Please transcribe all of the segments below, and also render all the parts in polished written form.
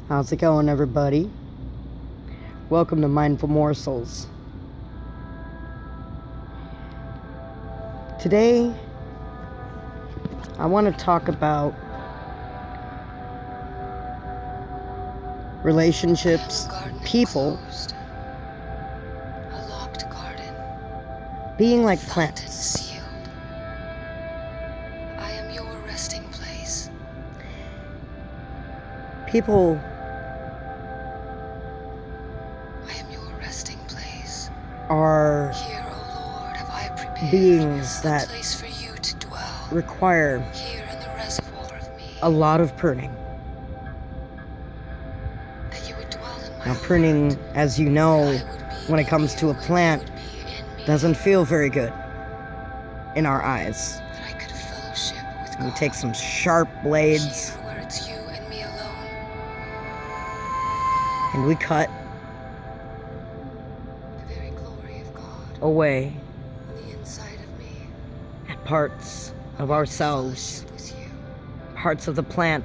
How's it going, everybody? Welcome to Mindful Morsels. Today, I want to talk about relationships, people, a locked garden, being like plants. sealed. I am your resting place. People I am your resting place. are Here, O Lord, have I prepared beings a that place for you to dwell. require Here in the reservoir of me, a lot of pruning. that you would dwell in my Now, heart, pruning, as you that know, I would be when it in comes to you a and you plant, would be in me, doesn't feel very good in our eyes. that I could fellowship with We God. take some sharp blades Here where it's you and me alone. and we cut The very glory of God away on the inside of me. at parts of ourselves, Fellowship with you. parts of the plant.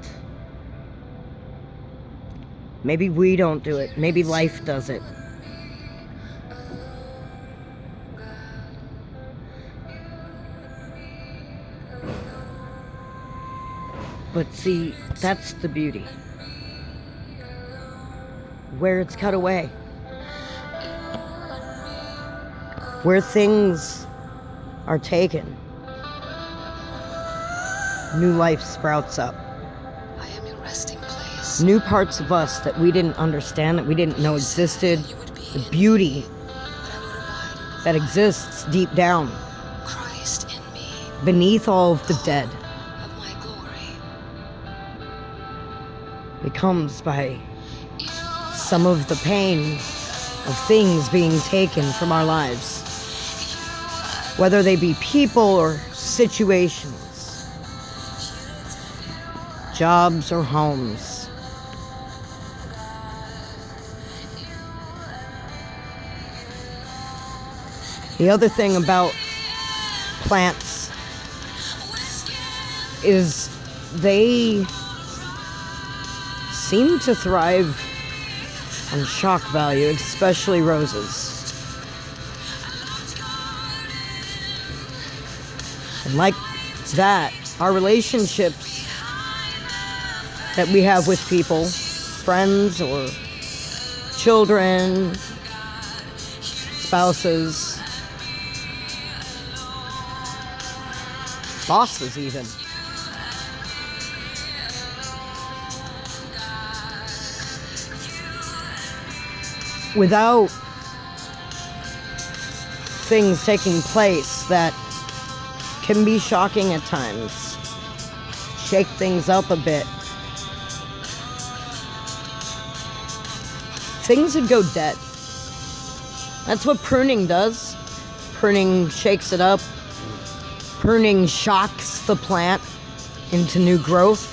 Maybe we don't do it. Maybe life does it. But see, that's the beauty. Where it's cut away. Where things are taken, new life sprouts up. I am your resting place. New parts of us that we didn't understand, that we didn't know existed. You would be The in beauty me, but I would abide in that exists deep down, Christ in me, beneath all of the dead. of my glory. It comes by some of the pain of things being taken from our lives, whether they be people or situations, jobs or homes. The other thing about plants is they seem to thrive on shock value, especially roses. And like that, our relationships that we have with people, friends or children, spouses, bosses even. Without things taking place that can be shocking at times, shake things up a bit, things would go dead. That's what pruning does. Pruning shakes it up. Pruning shocks the plant into new growth.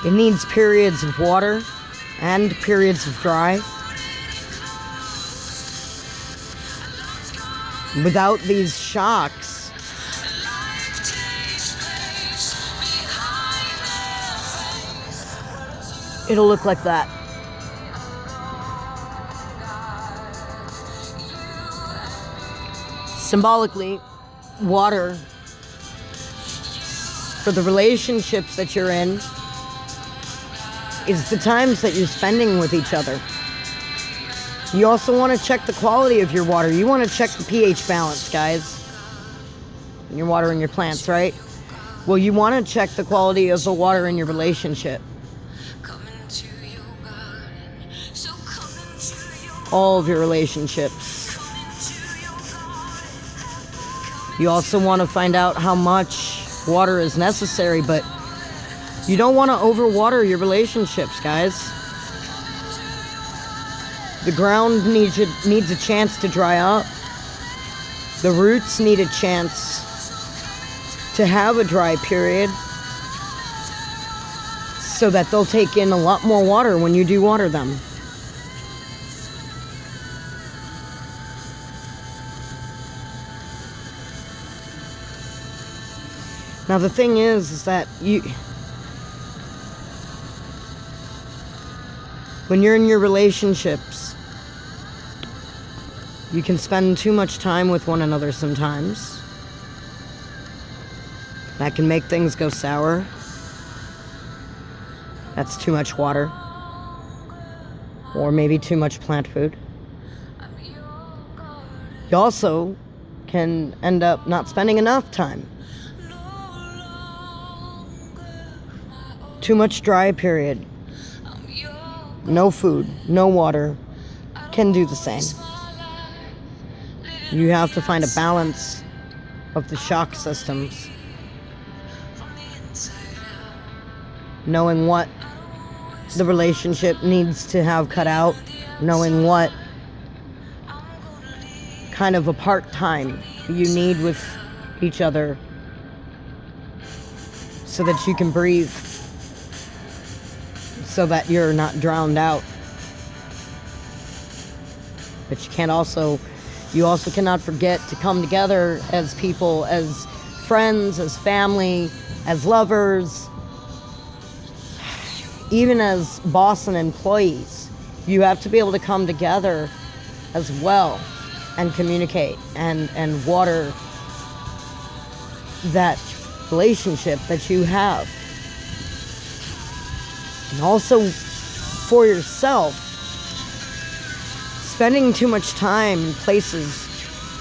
It needs periods of water and periods of dry. Without these shocks, it'll look like that. Symbolically, water for the relationships that you're in is the times that you're spending with each other. You also want to check the quality of your water. You want to check the pH balance, guys. When you're watering your plants, right? Well, you want to check the quality of the water in your relationship. All of your relationships. You also want to find out how much water is necessary, but you don't want to overwater your relationships, guys. The ground needs a chance to dry up. The roots need a chance to have a dry period so that they'll take in a lot more water when you do water them. Now the thing is that when you're in your relationships, you can spend too much time with one another sometimes. That can make things go sour. That's too much water. Or maybe too much plant food. You also can end up not spending enough time. Too much dry period. No food, no water can do the same. You have to find a balance of the shock systems. Knowing what the relationship needs to have cut out, knowing what kind of apart time you need with each other so that you can breathe, so that you're not drowned out. But you also cannot forget to come together as people, as friends, as family, as lovers, even as boss and employees. You have to be able to come together as well and communicate and water that relationship that you have. And also for yourself, spending too much time in places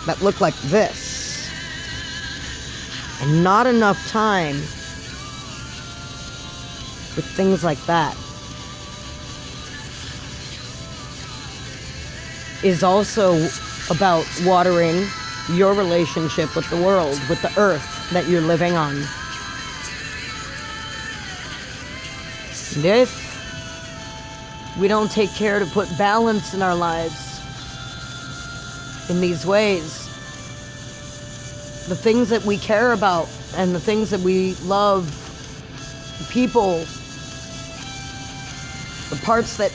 that look like this and not enough time with things like that is also about watering your relationship with the world, with the earth that you're living on. And if we don't take care to put balance in our lives in these ways, the things that we care about and the things that we love, the people, the parts that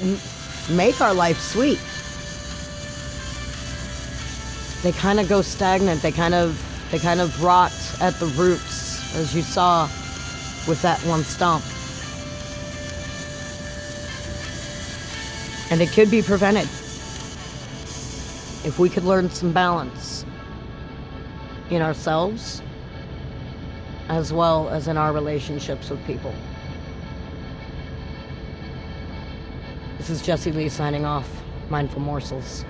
make our life sweet, they kind of go stagnant. They kind of rot at the roots, as you saw with that one stump. And it could be prevented if we could learn some balance in ourselves as well as in our relationships with people. This is Jessie Lee signing off. Mindful Morsels.